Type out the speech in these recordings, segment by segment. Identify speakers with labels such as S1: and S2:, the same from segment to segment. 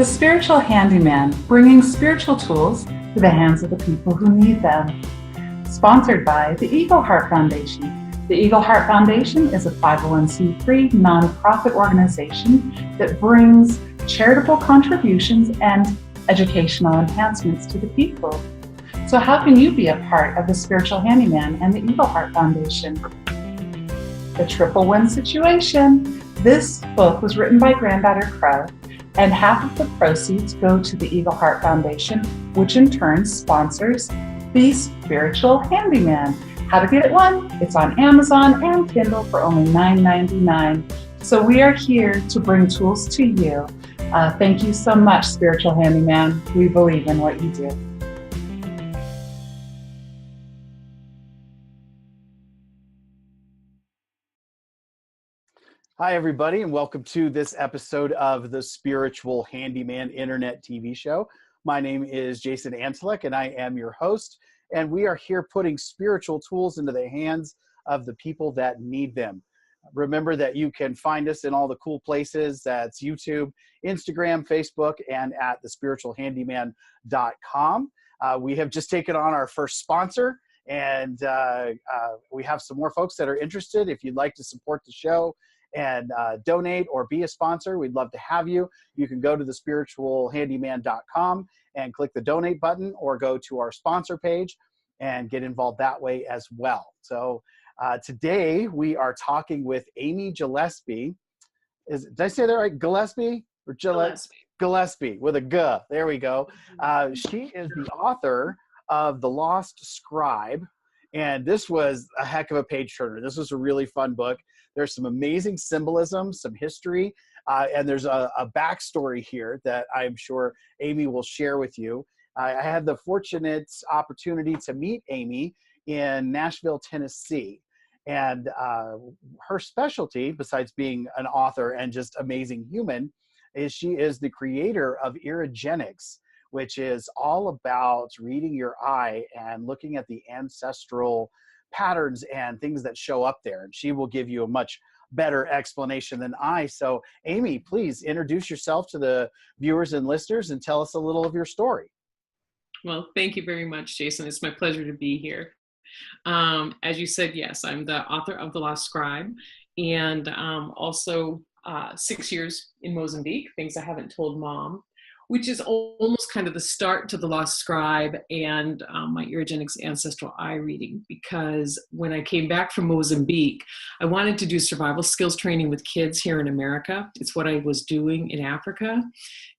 S1: The Spiritual Handyman, bringing spiritual tools to the hands of the people who need them. Sponsored by the Eagle Heart Foundation. The Eagle Heart Foundation is a 501c3 nonprofit organization that brings charitable contributions and educational enhancements to the people. So how can you be a part of the Spiritual Handyman and the Eagle Heart Foundation? The Triple Win Situation. This book was written by Granddaughter Crow, and half of the proceeds go to the Eagle Heart Foundation, which in turn sponsors the Spiritual Handyman. How to get it one? It's on Amazon and Kindle for only $9.99. So we are here to bring tools to you. Thank you so much, Spiritual Handyman. We believe in what you do.
S2: Hi, everybody, and welcome to this episode of the Spiritual Handyman Internet TV show. My name is Jason Antelek, and I am your host, and we are here putting spiritual tools into the hands of the people that need them. Remember that you can find us in all the cool places. That's YouTube, Instagram, Facebook, and at thespiritualhandyman.com. We have just taken on our first sponsor, and we have some more folks that are interested. If you'd like to support the show and donate or be a sponsor, we'd love to have you. You can go to thespiritualhandyman.com and click the donate button, or go to our sponsor page and get involved that way as well. So today we are talking with Amy Gillespie. Did I say that right? Gillespie? Or
S3: Gillespie.
S2: Gillespie with a G. There we go. She is the author of The Lost Scribe. And this was a heck of a page turner. This was a really fun book. There's some amazing symbolism, some history, and there's a backstory here that I'm sure Amy will share with you. I had the fortunate opportunity to meet Amy in Nashville, Tennessee. And her specialty, besides being an author and just amazing human, is she is the creator of Irigenics, which is all about reading your eye and looking at the ancestral patterns and things that show up there. And she will give you a much better explanation than I. So Amy, please introduce yourself to the viewers and listeners and tell us a little of your story.
S3: Well, thank you very much, Jason. It's my pleasure to be here. As you said, yes, I'm the author of The Lost Scribe, and also 6 years in Mozambique, things I haven't told Mom, which is almost kind of the start to The Lost Scribe and my Irigenics ancestral eye reading, because when I came back from Mozambique, I wanted to do survival skills training with kids here in America. It's what I was doing in Africa.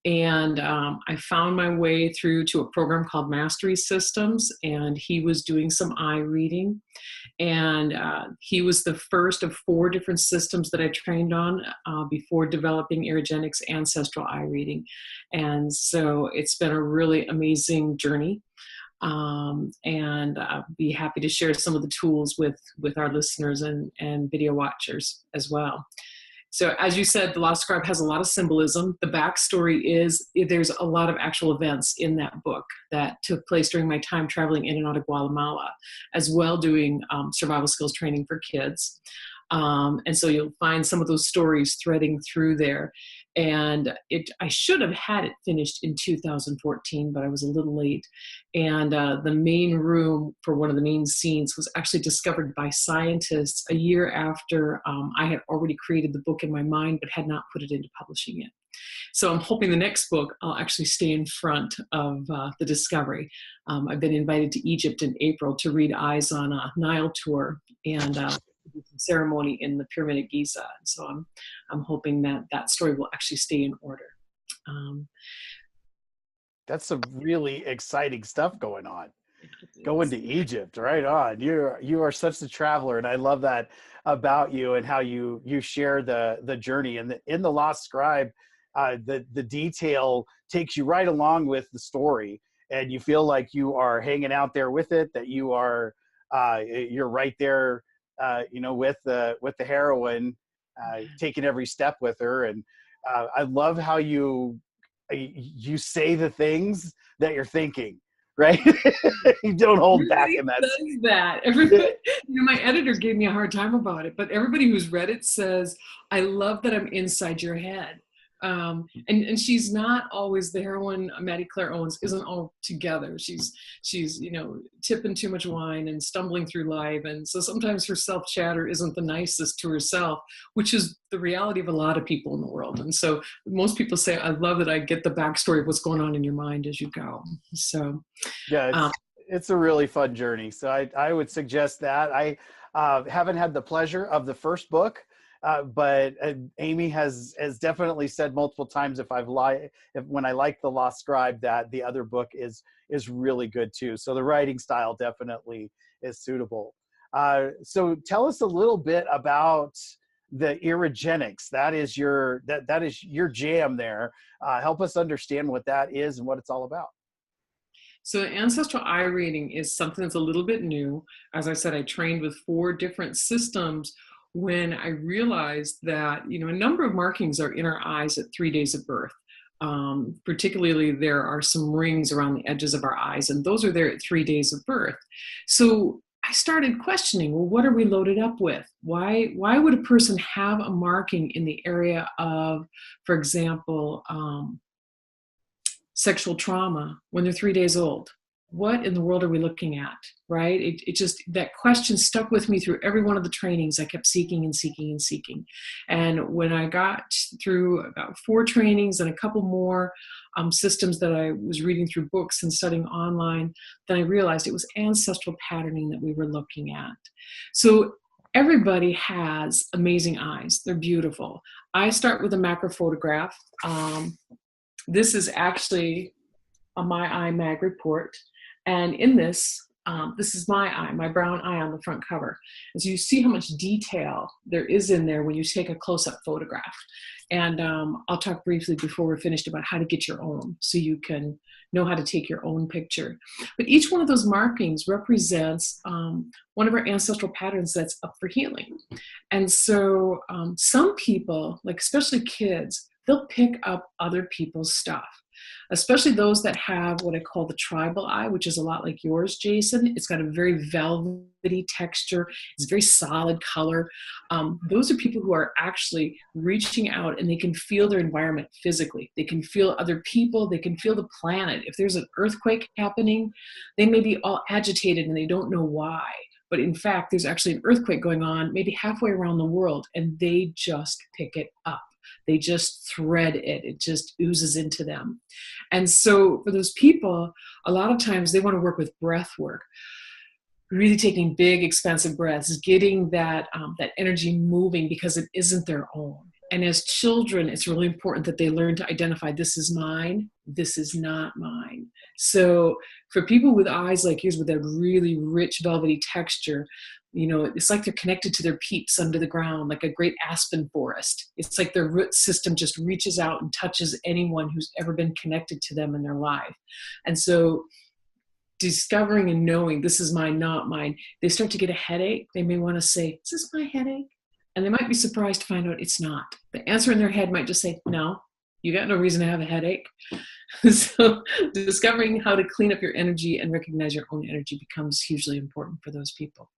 S3: And I found my way through to a program called Mastery Systems, and he was doing some eye reading. And he was the first of 4 different systems that I trained on before developing Irigenics ancestral eye reading. And so it's been a really amazing journey. And I'll be happy to share some of the tools with our listeners and video watchers as well. So as you said, The Lost Scribe has a lot of symbolism. The backstory is there's a lot of actual events in that book that took place during my time traveling in and out of Guatemala, as well doing survival skills training for kids. And so you'll find some of those stories threading through there. And I should have had it finished in 2014, but I was a little late. And the main room for one of the main scenes was actually discovered by scientists a year after I had already created the book in my mind, but had not put it into publishing yet. So I'm hoping the next book I'll actually stay in front of the discovery. I've been invited to Egypt in April to read eyes on a Nile tour, and do some ceremony in the Pyramid of Giza. And so I'm hoping that story will actually stay in order.
S2: That's some really exciting stuff going on. Going to Egypt, right on. You are such a traveler, and I love that about you and how you share the journey. And in The Lost Scribe, the detail takes you right along with the story, and you feel like you are hanging out there with it. That you're right there, with the heroine, taking every step with her. And I love how you say the things that you're thinking, right? You don't hold back in that.
S3: Says that. Everybody, my editor gave me a hard time about it, but everybody who's read it says, I love that I'm inside your head. And she's not always the heroine. Maddie Claire Owens isn't all together. She's tipping too much wine and stumbling through life, and so sometimes her self chatter isn't the nicest to herself, which is the reality of a lot of people in the world. And so most people say, I love that I get the backstory of what's going on in your mind as you go. So
S2: yeah, it's a really fun journey. So I would suggest that. I haven't had the pleasure of the first book, but Amy has definitely said multiple times when I like The Lost Scribe, that the other book is really good too. So the writing style definitely is suitable. So tell us a little bit about the Irigenics. That is your jam there. Help us understand what that is and what it's all about.
S3: So ancestral eye reading is something that's a little bit new. As I said, I trained with 4 different systems when I realized that, a number of markings are in our eyes at 3 days of birth. Particularly, there are some rings around the edges of our eyes, and those are there at 3 days of birth. So I started questioning, well, what are we loaded up with? Why would a person have a marking in the area of, for example, sexual trauma when they're 3 days old? What in the world are we looking at, right? It just, that question stuck with me through every one of the trainings. I kept seeking and seeking and seeking. And when I got through about 4 trainings and a couple more systems that I was reading through books and studying online, then I realized it was ancestral patterning that we were looking at. So everybody has amazing eyes. They're beautiful. I start with a macro photograph. This is actually a My Eye Mag report. And in this, this is my eye, my brown eye on the front cover. As you see how much detail there is in there when you take a close-up photograph. And I'll talk briefly before we're finished about how to get your own, so you can know how to take your own picture. But each one of those markings represents one of our ancestral patterns that's up for healing. And so some people, like especially kids, they'll pick up other people's stuff, especially those that have what I call the tribal eye, which is a lot like yours, Jason. It's got a very velvety texture. It's very solid color. Those are people who are actually reaching out, and they can feel their environment physically. They can feel other people. They can feel the planet. If there's an earthquake happening, they may be all agitated and they don't know why. But in fact, there's actually an earthquake going on maybe halfway around the world, and they just pick it up. They just thread it. It just oozes into them. And so for those people, a lot of times they want to work with breath work, really taking big, expansive breaths, getting that energy moving because it isn't their own. And as children, it's really important that they learn to identify, this is mine, this is not mine. So for people with eyes like yours with that really rich, velvety texture, it's like they're connected to their peeps under the ground, like a great aspen forest. It's like their root system just reaches out and touches anyone who's ever been connected to them in their life. And so discovering and knowing this is mine, not mine, they start to get a headache. They may want to say, is this my headache? And they might be surprised to find out it's not. The answer in their head might just say, no, you got no reason to have a headache. So discovering how to clean up your energy and recognize your own energy becomes hugely important for those people.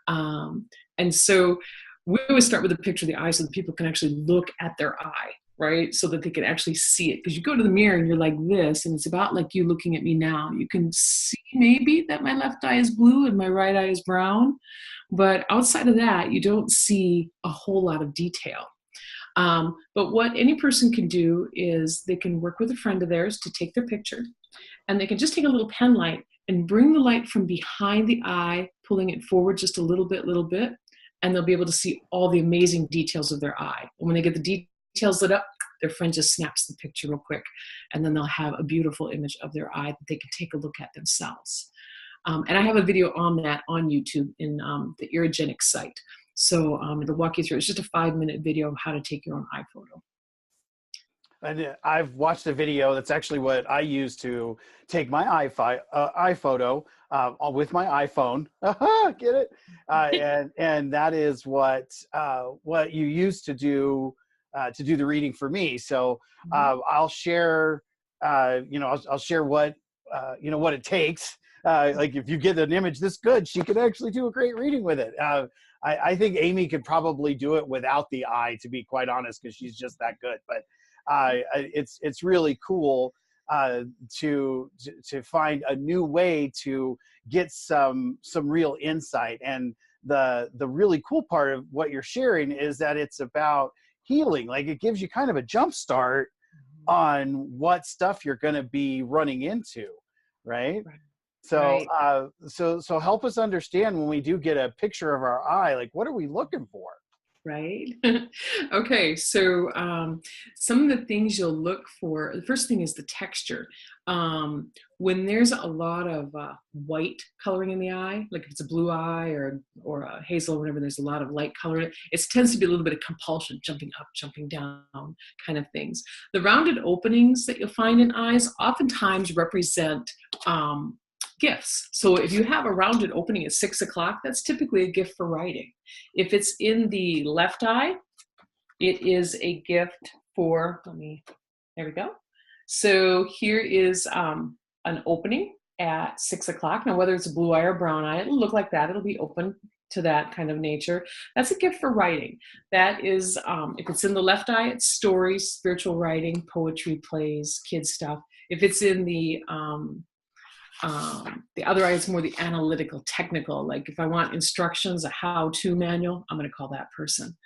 S3: And so we always start with a picture of the eye so that people can actually look at their eye, right? So that they can actually see it. Because you go to the mirror and you're like this, and it's about like you looking at me now. You can see maybe that my left eye is blue and my right eye is brown. But outside of that, you don't see a whole lot of detail. But what any person can do is they can work with a friend of theirs to take their picture, and they can just take a little pen light and bring the light from behind the eye, pulling it forward just a little bit, and they'll be able to see all the amazing details of their eye. And when they get the details lit up, their friend just snaps the picture real quick, and then they'll have a beautiful image of their eye that they can take a look at themselves. And I have a video on that on YouTube in the Irigenics site. So it'll walk you through. It's just a 5-minute video of how to take your own eye photo.
S2: And I've watched a video. That's actually what I use to take my eye photo with my iPhone. Get it? And that is what you use to do the reading for me. So I'll share. I'll share what what it takes. Like if you get an image this good, she could actually do a great reading with it. I think Amy could probably do it without the eye, to be quite honest, because she's just that good. But it's really cool to find a new way to get some real insight. And the really cool part of what you're sharing is that it's about healing. Like, it gives you kind of a jump start on what stuff you're going to be running into, right? So, so help us understand, when we do get a picture of our eye, like, what are we looking for?
S3: Right. Okay. So some of the things you'll look for, the first thing is the texture. When there's a lot of white coloring in the eye, like if it's a blue eye or a hazel or whatever, there's a lot of light color in it. It tends to be a little bit of compulsion, jumping up, jumping down kind of things. The rounded openings that you'll find in eyes oftentimes represent gifts. So if you have a rounded opening at 6 o'clock, that's typically a gift for writing. If it's in the left eye, it is a gift for, there we go. So here is an opening at 6 o'clock. Now, whether it's a blue eye or brown eye, it'll look like that. It'll be open to that kind of nature. That's a gift for writing. That is, if it's in the left eye, it's stories, spiritual writing, poetry, plays, kids stuff. If it's in the other eye, is more the analytical, technical. Like if I want instructions, a how-to manual, I'm going to call that person.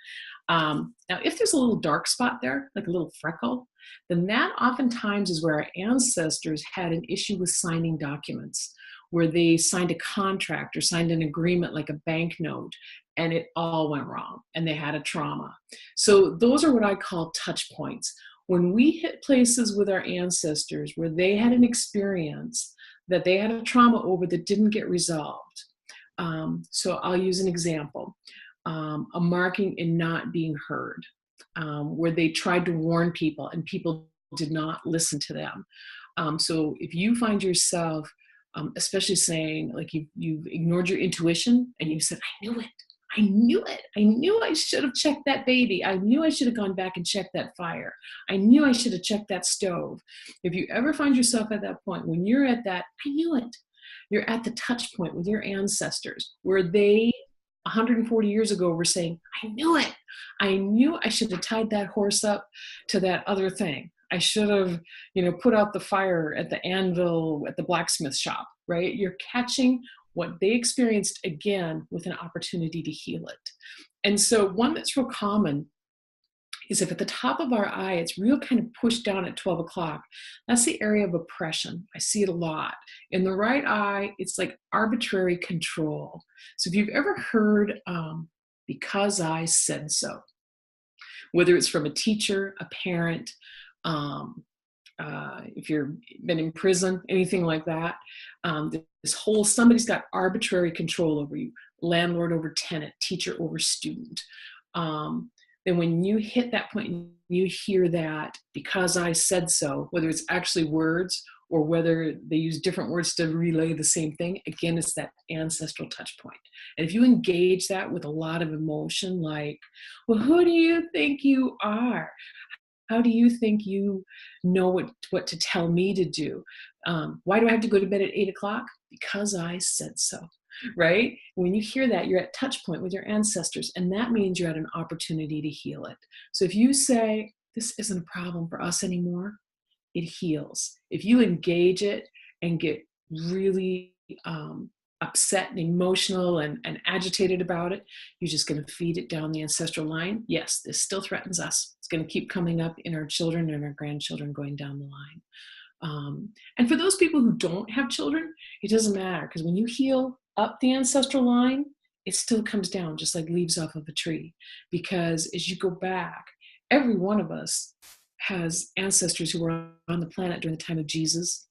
S3: Now, if there's a little dark spot there, like a little freckle, then that oftentimes is where our ancestors had an issue with signing documents, where they signed a contract or signed an agreement like a bank note, and it all went wrong, and they had a trauma. So those are what I call touch points. When we hit places with our ancestors where they had an experience that they had a trauma over that didn't get resolved. So I'll use an example. A marking in not being heard, where they tried to warn people and people did not listen to them. So if you find yourself, especially saying like you've ignored your intuition and you said, I knew it. I knew it. I knew I should have checked that baby. I knew I should have gone back and checked that fire. I knew I should have checked that stove. If you ever find yourself at that point, when you're at that, I knew it. You're at the touch point with your ancestors where they 140 years ago were saying, I knew it. I knew I should have tied that horse up to that other thing. I should have, put out the fire at the anvil at the blacksmith shop, right? You're catching what they experienced again with an opportunity to heal it. And so one that's real common is if at the top of our eye, it's real kind of pushed down at 12 o'clock, that's the area of oppression. I see it a lot. In the right eye, it's like arbitrary control. So if you've ever heard, because I said so, whether it's from a teacher, a parent, if you've been in prison, anything like that, somebody's got arbitrary control over you, landlord over tenant, teacher over student. Then when you hit that point and you hear that, because I said so, whether it's actually words or whether they use different words to relay the same thing, again, it's that ancestral touch point. And if you engage that with a lot of emotion, like, well, who do you think you are? How do you think you know what to tell me to do? Why do I have to go to bed at 8 o'clock? Because I said so, right? When you hear that, you're at touch point with your ancestors, and that means you're at an opportunity to heal it. So if you say, this isn't a problem for us anymore, it heals. If you engage it and get really upset and emotional and agitated about it, you're just going to feed it down the ancestral line. Yes, this still threatens us. It's going to keep coming up in our children and our grandchildren going down the line. And for those people who don't have children, it doesn't matter, because when you heal up the ancestral line, it still comes down just like leaves off of a tree. Because as you go back, every one of us has ancestors who were on the planet during the time of Jesus,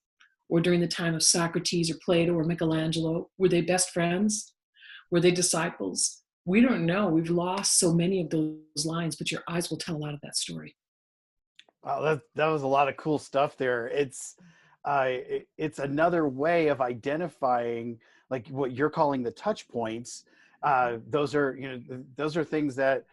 S3: or during the time of Socrates or Plato or Michelangelo. Were they best friends? Were they disciples? We don't know. We've lost so many of those lines, but your eyes will tell a lot of that story.
S2: Wow, that was a lot of cool stuff there. It's another way of identifying, like what you're calling the touch points. Those are things that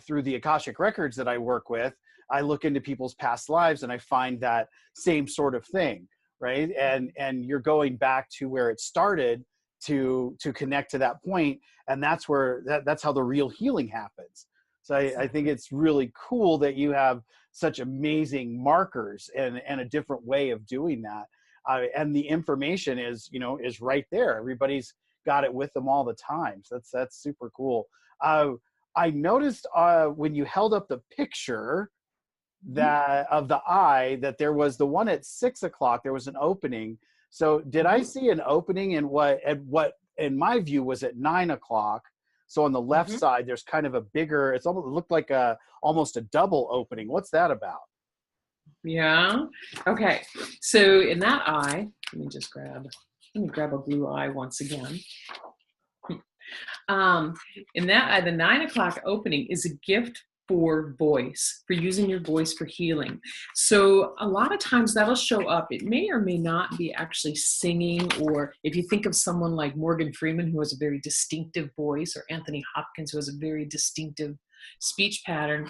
S2: through the Akashic records that I work with, I look into people's past lives and I find that same sort of thing. Right. And you're going back to where it started to connect to that point, and that's where that's how the real healing happens. So I think it's really cool that you have such amazing markers and a different way of doing that, and the information is, you know, is right there. Everybody's got it with them all the time. So that's super cool. I noticed when you held up the picture that of the eye, that there was the one at 6 o'clock, there was an opening. So did I see an opening in what in my view was at 9 o'clock? So on the left side, there's kind of a bigger, it looked like almost a double opening. What's that about?
S3: Yeah. Okay. So in that eye, let me grab a blue eye once again. In that eye, the 9 o'clock opening is a gift for voice, for using your voice for healing. So a lot of times that'll show up. It may or may not be actually singing, or if you think of someone like Morgan Freeman, who has a very distinctive voice, or Anthony Hopkins, who has a very distinctive speech pattern.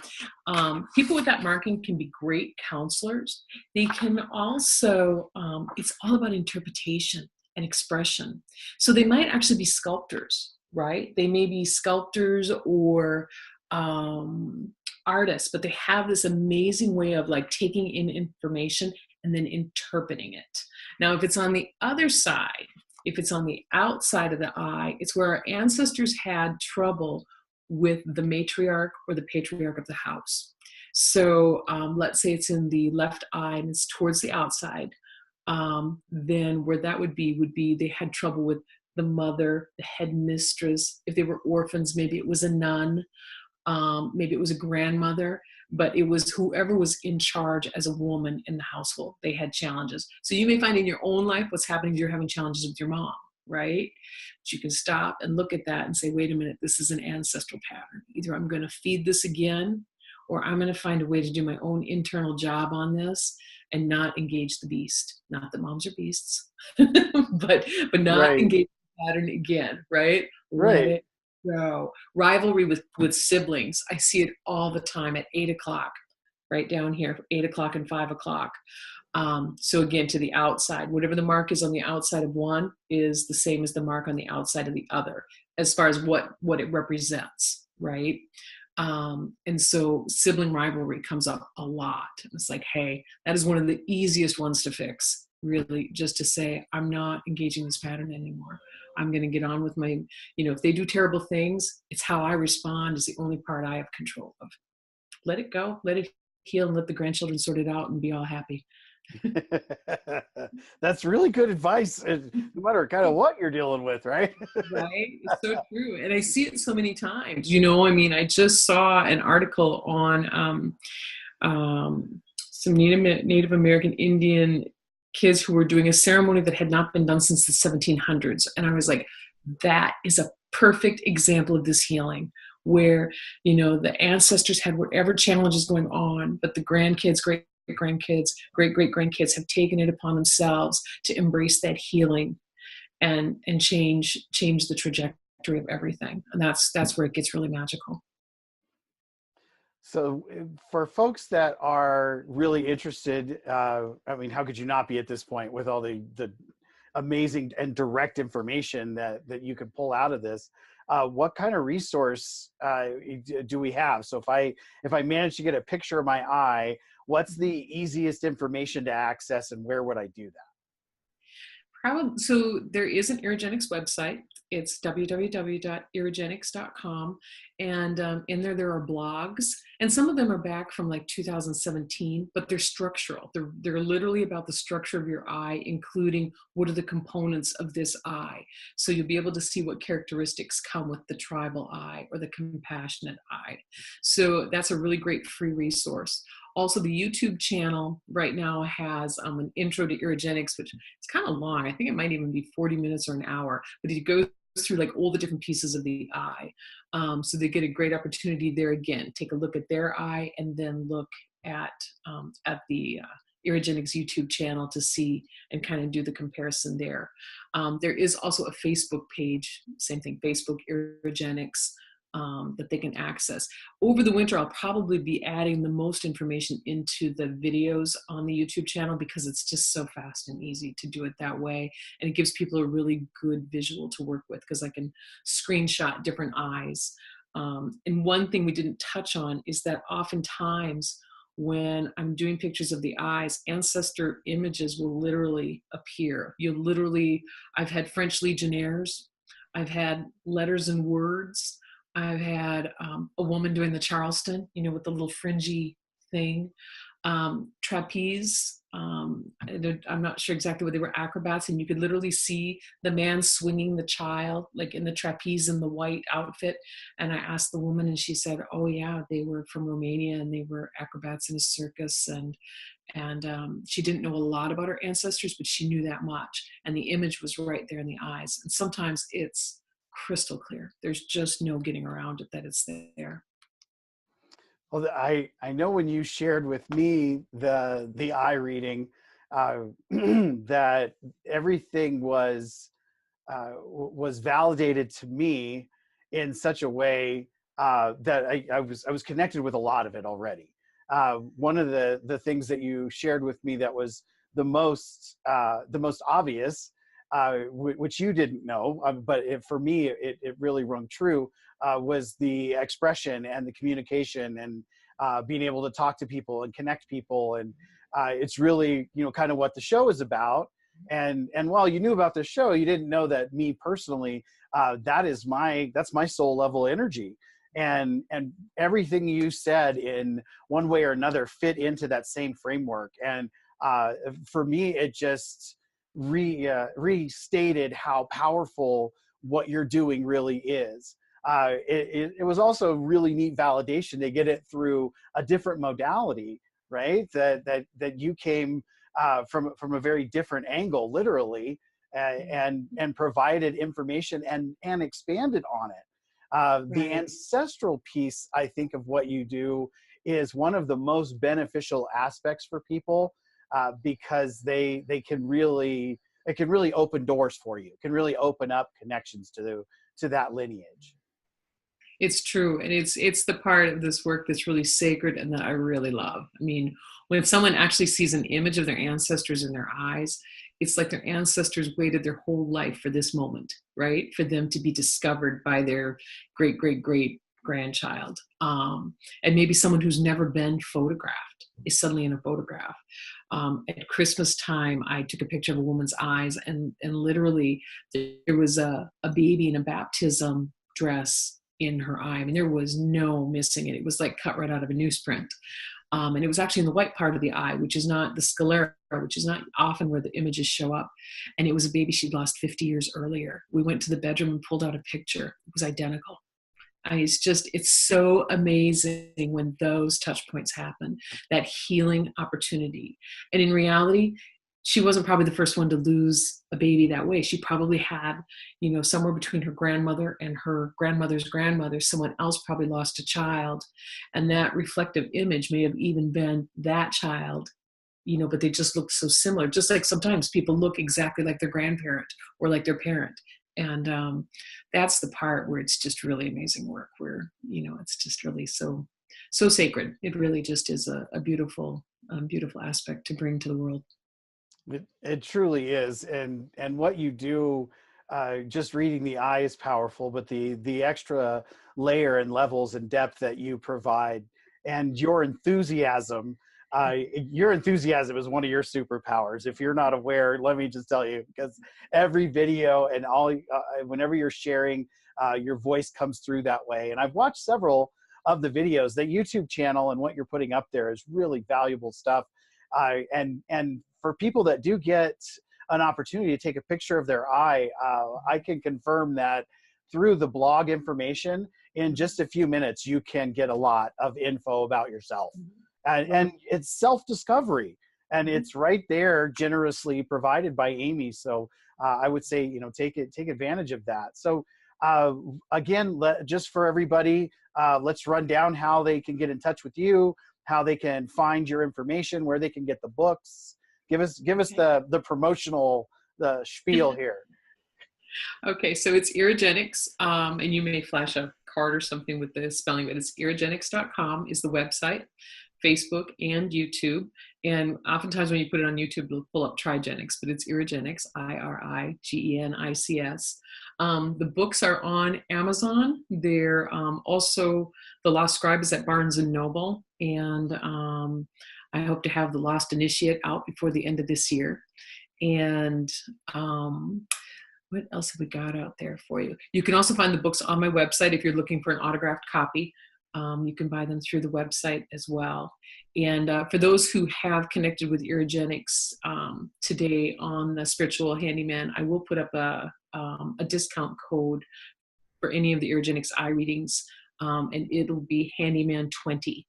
S3: People with that marking can be great counselors. They can also, it's all about interpretation and expression. So they might actually be sculptors, right? They may be sculptors or artists, but they have this amazing way of like taking in information and then interpreting it. Now, if it's on the other side, if it's on the outside of the eye, it's where our ancestors had trouble with the matriarch or the patriarch of the house. So let's say it's in the left eye and it's towards the outside. Then where that would be they had trouble with the mother, the headmistress. If they were orphans, maybe it was a nun, maybe it was a grandmother, but it was whoever was in charge as a woman in the household. They had challenges. So you may find in your own life what's happening is you're having challenges with your mom, right? But you can stop and look at that and say, wait a minute, this is an ancestral pattern. Either I'm going to feed this again, or I'm going to find a way to do my own internal job on this and not engage the beast. Not that moms are beasts, but not engage the pattern again, right? Let it go. Rivalry with siblings. I see it all the time at 8 o'clock, right down here, 8 o'clock and 5 o'clock. So again, to the outside, whatever the mark is on the outside of one is the same as the mark on the outside of the other, as far as what it represents, right? And so sibling rivalry comes up a lot. It's like, hey, that is one of the easiest ones to fix, really, just to say, I'm not engaging this pattern anymore. I'm going to get on with my, if they do terrible things, it's how I respond is the only part I have control of. Let it go, let it heal, and let the grandchildren sort it out and be all happy.
S2: That's really good advice, no matter kind of what you're dealing with, right?
S3: Right? It's so true. And I see it so many times. I just saw an article on some Native American Indian kids who were doing a ceremony that had not been done since the 1700s. And I was like, that is a perfect example of this healing, where, the ancestors had whatever challenges going on, but the grandkids, great-grandkids, great-great-grandkids have taken it upon themselves to embrace that healing and change the trajectory of everything. And that's where it gets really magical.
S2: So for folks that are really interested, how could you not be at this point with all the amazing and direct information that you can pull out of this? What kind of resource do we have? So if I manage to get a picture of my eye, what's the easiest information to access, and where would I do that?
S3: So there is an Irigenics website. It's www.irigenics.com. And in there are blogs. And some of them are back from like 2017, but they're structural. They're literally about the structure of your eye, including what are the components of this eye. So you'll be able to see what characteristics come with the tribal eye or the compassionate eye. So that's a really great free resource. Also, the YouTube channel right now has an intro to Irigenics, which is kind of long. I think it might even be 40 minutes or an hour, but it goes through like all the different pieces of the eye. So they get a great opportunity there again. Take a look at their eye and then look at the Irigenics YouTube channel to see and kind of do the comparison there. There is also a Facebook page, same thing, Facebook Irigenics. that they can access. Over the winter, I'll probably be adding the most information into the videos on the YouTube channel because it's just so fast and easy to do it that way. And it gives people a really good visual to work with because I can screenshot different eyes. And one thing we didn't touch on is that oftentimes when I'm doing pictures of the eyes, ancestor images will literally appear. I've had French Legionnaires, I've had letters and words, I've had a woman doing the Charleston, with the little fringy thing, trapeze. I'm not sure exactly what they were, acrobats, and you could literally see the man swinging the child, like in the trapeze in the white outfit. And I asked the woman, and she said, "Oh yeah, they were from Romania, and they were acrobats in a circus." And she didn't know a lot about her ancestors, but she knew that much. And the image was right there in the eyes. And sometimes it's crystal clear. There's just no getting around it that it's there.
S2: Well, I know when you shared with me the eye reading, that everything was validated to me in such a way that I was connected with a lot of it already. One of the things that you shared with me that was the most obvious, which you didn't know, but for me it really rung true, was the expression and the communication and being able to talk to people and connect people. And it's really, kind of what the show is about. And while you knew about the show, you didn't know that me personally, that's my soul level energy. And everything you said in one way or another fit into that same framework. And for me, it just restated how powerful what you're doing really is. It was also really neat validation to get it through a different modality, right? That you came from a very different angle, literally, and provided information and expanded on it. The ancestral piece, I think, of what you do is one of the most beneficial aspects for people, because it can really open doors for you. It can really open up connections to that lineage.
S3: It's true. And it's the part of this work that's really sacred and that I really love. I mean, when someone actually sees an image of their ancestors in their eyes, it's like their ancestors waited their whole life for this moment, right? For them to be discovered by their great, great, great grandchild. And maybe someone who's never been photographed is suddenly in a photograph. At Christmas time, I took a picture of a woman's eyes, and literally there was a baby in a baptism dress in her eye. I mean, there was no missing it. It was like cut right out of a newsprint. And it was actually in the white part of the eye, which is not the sclera, which is not often where the images show up. And it was a baby she'd lost 50 years earlier. We went to the bedroom and pulled out a picture. It was identical. I mean, it's so amazing when those touch points happen, that healing opportunity. And in reality, she wasn't probably the first one to lose a baby that way. She probably had, somewhere between her grandmother and her grandmother's grandmother, someone else probably lost a child. And that reflective image may have even been that child, but they just look so similar. Just like sometimes people look exactly like their grandparent or like their parent. And that's the part where it's just really amazing work, where, it's just really so sacred. It really just is a beautiful, beautiful aspect to bring to the world.
S2: It truly is. And what you do, just reading the eye is powerful, but the extra layer and levels and depth that you provide, and your enthusiasm is one of your superpowers. If you're not aware, let me just tell you, because every video and whenever you're sharing, your voice comes through that way. And I've watched several of the videos. The YouTube channel and what you're putting up there is really valuable stuff. And for people that do get an opportunity to take a picture of their eye, I can confirm that through the blog information, in just a few minutes, you can get a lot of info about yourself. And it's self-discovery, and it's right there, generously provided by Amy. So I would say, take advantage of that. So again, just for everybody, let's run down how they can get in touch with you, how they can find your information, where they can get the books. Give us the promotional, the spiel here.
S3: Okay, so it's Irigenics, and you may flash a hard or something with the spelling, but it's Irigenics.com is the website, Facebook and YouTube. And oftentimes when you put it on YouTube, it'll pull up Trigenics, but it's Irigenics, Irigenics. The books are on Amazon. They're also, The Lost Scribe is at Barnes & Noble. And I hope to have The Lost Initiate out before the end of this year. And what else have we got out there for you? You can also find the books on my website if you're looking for an autographed copy. You can buy them through the website as well. And for those who have connected with Irigenics today on the Spiritual Handyman, I will put up a discount code for any of the Irigenics eye readings, and it'll be Handyman 20.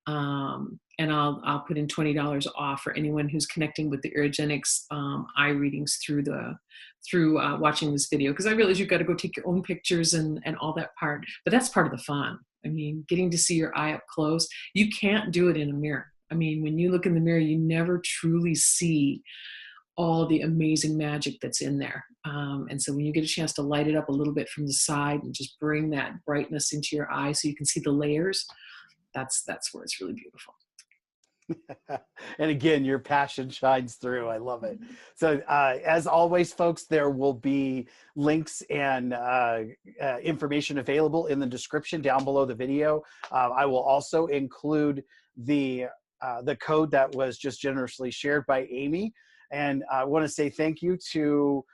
S3: And I'll put in $20 off for anyone who's connecting with the Irigenics eye readings through watching this video, because I realize you've got to go take your own pictures and all that part, but that's part of the fun. I mean, getting to see your eye up close, you can't do it in a mirror. I mean, when you look in the mirror, you never truly see all the amazing magic that's in there. And so when you get a chance to light it up a little bit from the side and just bring that brightness into your eye so you can see the layers, that's where it's really beautiful.
S2: And again, your passion shines through. I love it. So as always, folks, there will be links and information available in the description down below the video. I will also include the code that was just generously shared by Amy. And I want to say thank you to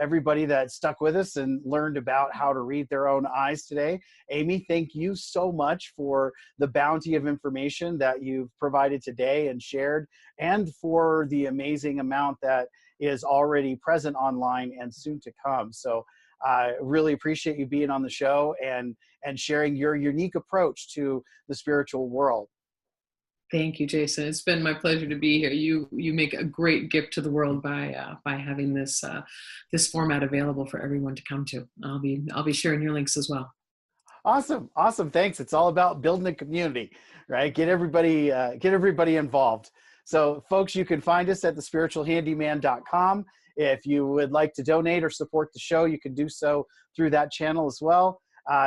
S2: everybody that stuck with us and learned about how to read their own eyes today. Amy, thank you so much for the bounty of information that you've provided today and shared, and for the amazing amount that is already present online and soon to come. So I really appreciate you being on the show and sharing your unique approach to the spiritual world.
S3: Thank you, Jason. It's been my pleasure to be here. You make a great gift to the world by having this format available for everyone to come to. I'll be sharing your links as well.
S2: Awesome. Thanks. It's all about building a community, right? Get everybody involved. So folks, you can find us at thespiritualhandyman.com. If you would like to donate or support the show, you can do so through that channel as well.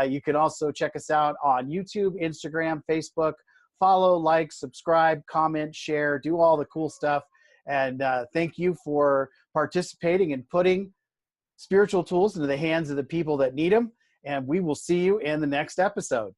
S2: You can also check us out on YouTube, Instagram, Facebook. Follow, like, subscribe, comment, share, do all the cool stuff. And thank you for participating and putting spiritual tools into the hands of the people that need them. And we will see you in the next episode.